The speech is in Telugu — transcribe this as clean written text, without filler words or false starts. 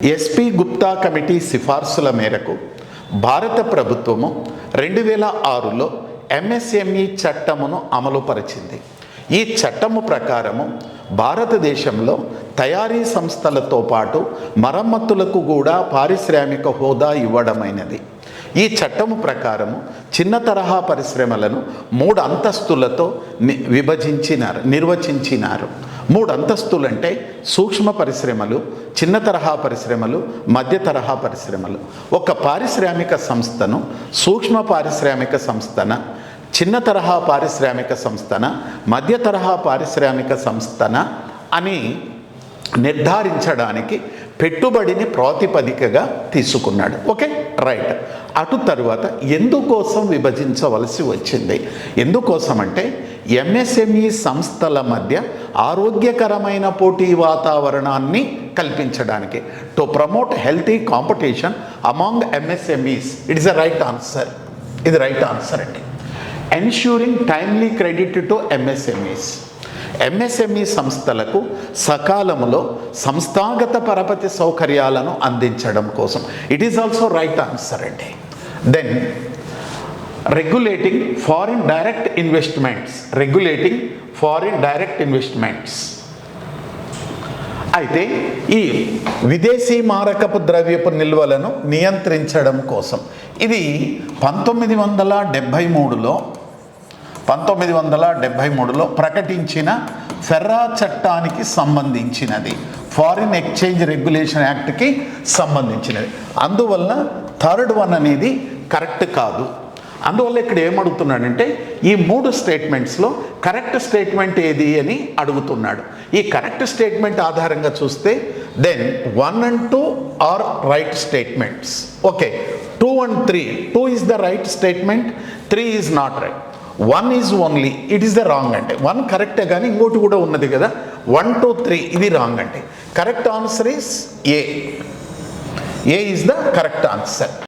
ఎస్పీ గుప్తా కమిటీ సిఫార్సుల మేరకు భారత ప్రభుత్వము 2006లో ఎంఎస్ఎంఈ చట్టమును అమలుపరిచింది. ఈ చట్టము ప్రకారము భారతదేశంలో తయారీ సంస్థలతో పాటు మరమ్మతులకు కూడా పారిశ్రామిక హోదా ఇవ్వడమైనది. ఈ చట్టము ప్రకారము చిన్న తరహా పరిశ్రమలను 3 అంతస్తులతో నిర్వచించినారు. 3 అంతస్తులంటే సూక్ష్మ పరిశ్రమలు, చిన్న తరహా పరిశ్రమలు, మధ్య తరహా పరిశ్రమలు. ఒక పారిశ్రామిక సంస్థను సూక్ష్మ పారిశ్రామిక సంస్థన, చిన్న తరహా పారిశ్రామిక సంస్థన, మధ్య తరహా పారిశ్రామిక సంస్థన అని నిర్ధారించడానికి పెట్టుబడిని ప్రాతిపదికగా తీసుకున్నాడు. Okay, right. అటు తరువాత ఎందుకోసం విభజించవలసి వచ్చింది? ఎందుకోసం అంటే ఎంఎస్ఎంఈ సంస్థల మధ్య ఆరోగ్యకరమైన పోటీ వాతావరణాన్ని కల్పించడానికి, to promote healthy competition among MSMEs. It is a right answer. ఇది రైట్ ఆన్సర్ అండి. Ensuring timely credit to MSMEs. MSME సంస్థలకు సకాలంలో సంస్థాగత పరపతి సౌకర్యాలను అందించడం కోసం. It is also right answer అండి. Then regulating foreign direct investments. అయితే ఈ విదేశీ మారకపు ద్రవ్యపు నిల్వలను నియంత్రించడం కోసం ఇది 1973లో ప్రకటించిన ఫెర్రా చట్టానికి సంబంధించినది, ఫారిన్ ఎక్స్చేంజ్ రెగ్యులేషన్ యాక్ట్కి సంబంధించినది. అందువల్ల థర్డ్ వన్ అనేది కరెక్ట్ కాదు. అందువల్ల ఇక్కడ ఏమడుగుతున్నాడంటే ఈ 3 స్టేట్మెంట్స్లో కరెక్ట్ స్టేట్మెంట్ ఏది అని అడుగుతున్నాడు. ఈ కరెక్ట్ స్టేట్మెంట్ ఆధారంగా చూస్తే then 1 and 2 are right statements. Okay, 2 and 3. 2 is the right statement, 3 is not right. 1 is only, it is the wrong అంటే 1 కరెక్టే కానీ ఇంకోటి కూడా ఉన్నది కదా, 1, 2, 3 ఇది రాంగ్ అంటే correct answer is a. A is the correct answer.